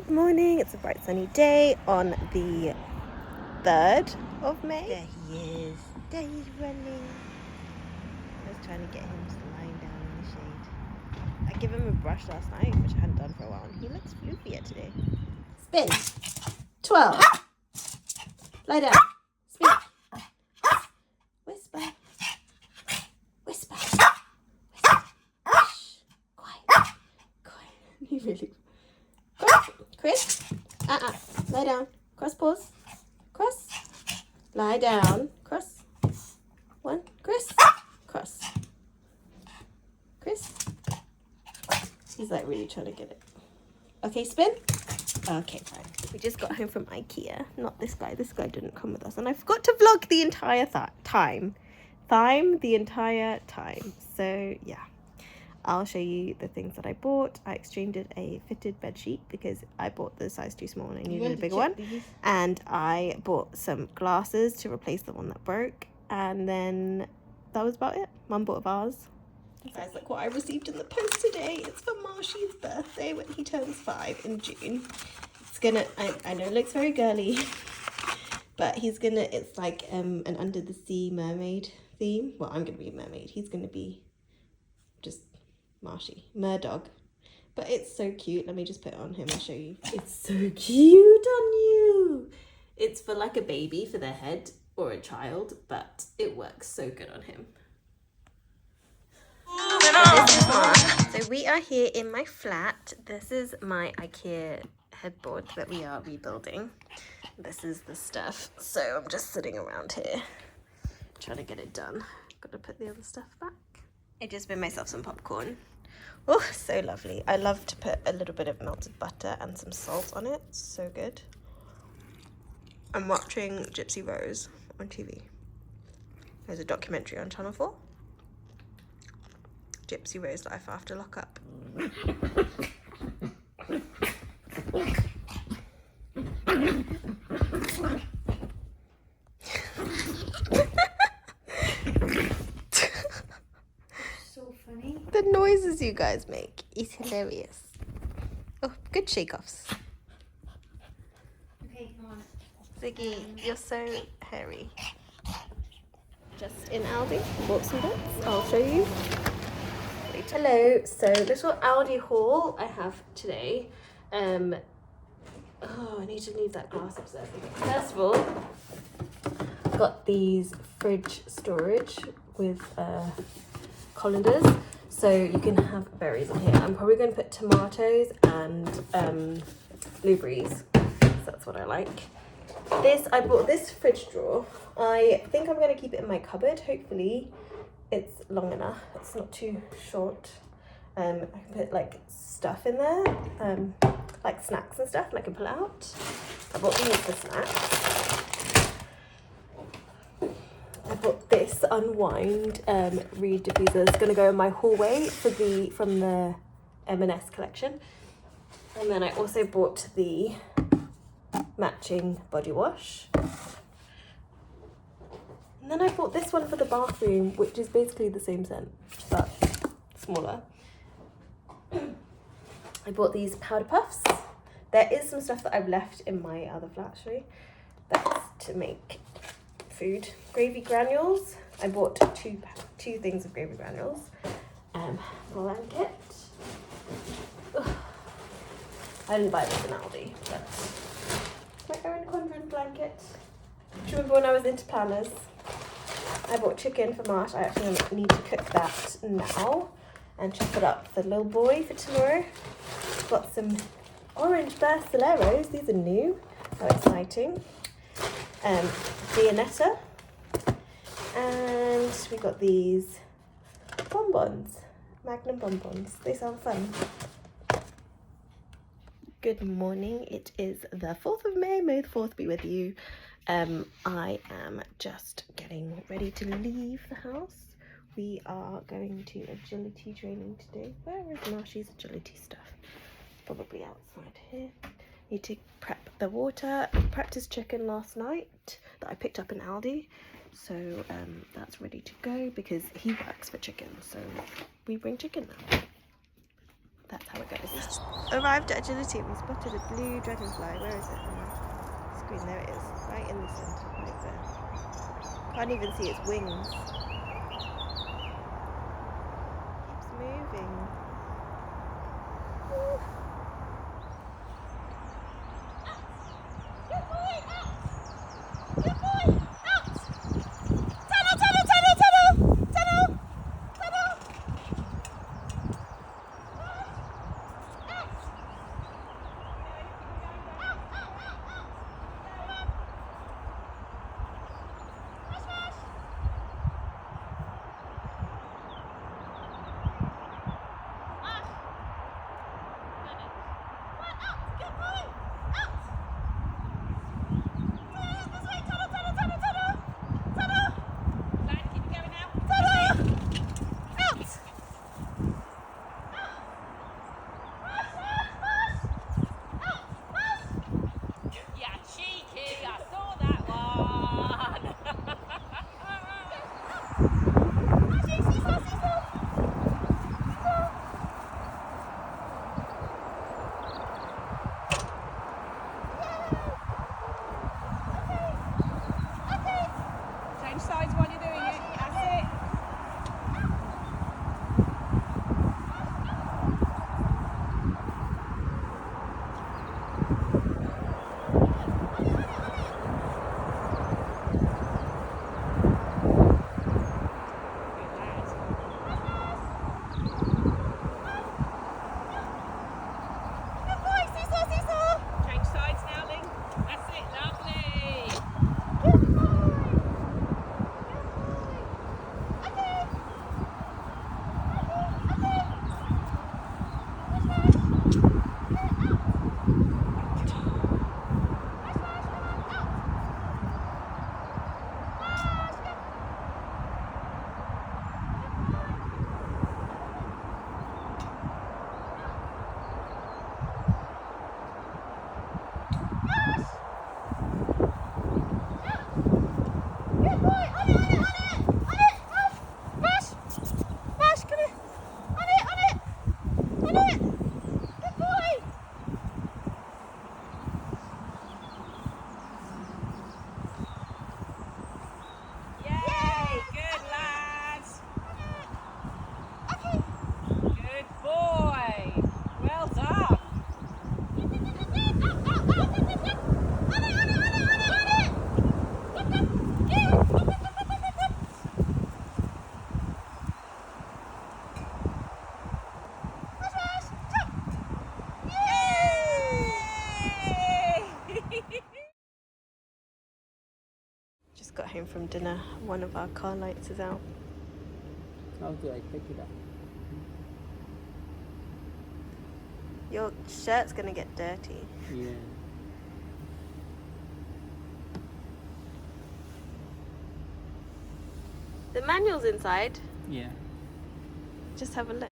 Good morning, it's a bright sunny day on the 3rd of May. There he is, there he's running. I was trying to get him lying down in the shade. I gave him a brush last night, which I hadn't done for a while, and he looks floofier today. Spin. 12. Lie down. Spin. Whisper. Whisper. Whisper. Shh. Quiet. Quiet. He really... Chris. Lie down. Cross paws. Cross. Lie down. Cross. 1. Chris. Cross. Chris. He's like really trying to get it. Okay, spin. Okay, fine. We just got home from Ikea. Not this guy. This guy didn't come with us. And I forgot to vlog the entire time. The entire time. So, yeah. I'll show you the things that I bought. I exchanged a fitted bed sheet because I bought the size too small and I needed a bigger one. And I bought some glasses to replace the one that broke. And then that was about it. Mum bought a vase. Guys, look what I received in the post today. It's for Marshie's birthday when he turns 5 in June. It's gonna, I know it looks very girly, but he's gonna, it's like an under the sea mermaid theme. Well, I'm gonna be a mermaid. He's gonna be just Marshie, Murdog. But it's so cute. Let me just put it on him and show you. It's so cute on you. It's for like a baby for their head or a child, but it works so good on him. So we are here in my flat. This is my Ikea headboard that we are rebuilding. This is the stuff. So I'm just sitting around here trying to get it done. Got to put the other stuff back. I just made myself some popcorn. Oh, so lovely. I love to put a little bit of melted butter and some salt on it. So good. I'm watching Gypsy Rose on TV. There's a documentary on Channel 4. Gypsy Rose Life After Lockup. So funny. The noises you guys make is hilarious. Oh, good shake-offs. Okay, come on. Ziggy, you're so hairy. Just in Aldi, bought some bits. I'll show you. Wait. Hello, so little Aldi haul I have today. Oh, I need to leave that glass upstairs. First of all, got these fridge storage with colanders, so you can have berries in here. I'm probably going to put tomatoes and blueberries. So that's what I like. I bought this fridge drawer. I think I'm going to keep it in my cupboard. Hopefully it's long enough. It's not too short. I can put like stuff in there, like snacks and stuff, and I can pull it out. I bought these for snacks. I bought this unwind reed diffuser. It's going to go in my hallway from the M&S collection. And then I also bought the matching body wash. And then I bought this one for the bathroom, which is basically the same scent, but smaller. I bought these powder puffs. There is some stuff that I've left in my other flat, actually. That's to make food. Gravy granules. I bought two things of gravy granules. Blanket. Ugh. I didn't buy this in Aldi, but my own convent blanket. Do you remember when I was into planners? I bought chicken for Marsh. I actually need to cook that now and chop it up for the little boy for tomorrow. Got some orange Bersoleros. These are new. How exciting. Viennetta. And we got these bonbons. Magnum bonbons. They sound fun. Good morning. It is the 4th of May. May the 4th be with you. I am just getting ready to leave the house. We are going to agility training today. Where is Marshie's agility stuff? Probably outside here. Need to prep the water. I prepped his chicken last night that I picked up in Aldi. So that's ready to go because he works for chicken. So we bring chicken now. That's how it goes. Arrived at Agility. We spotted a blue dragonfly. Where is it on the screen? There it is. Right in the centre. Right there. Can't even see its wings. Keeps moving. Woo. Sides while you're doing it. That's it. Change sides now, Ling. That's it. Lovely. Just got home from dinner. One of our car lights is out. How do I pick it up? Your shirt's gonna get dirty. Yeah. The manual's inside. Yeah. Just have a look.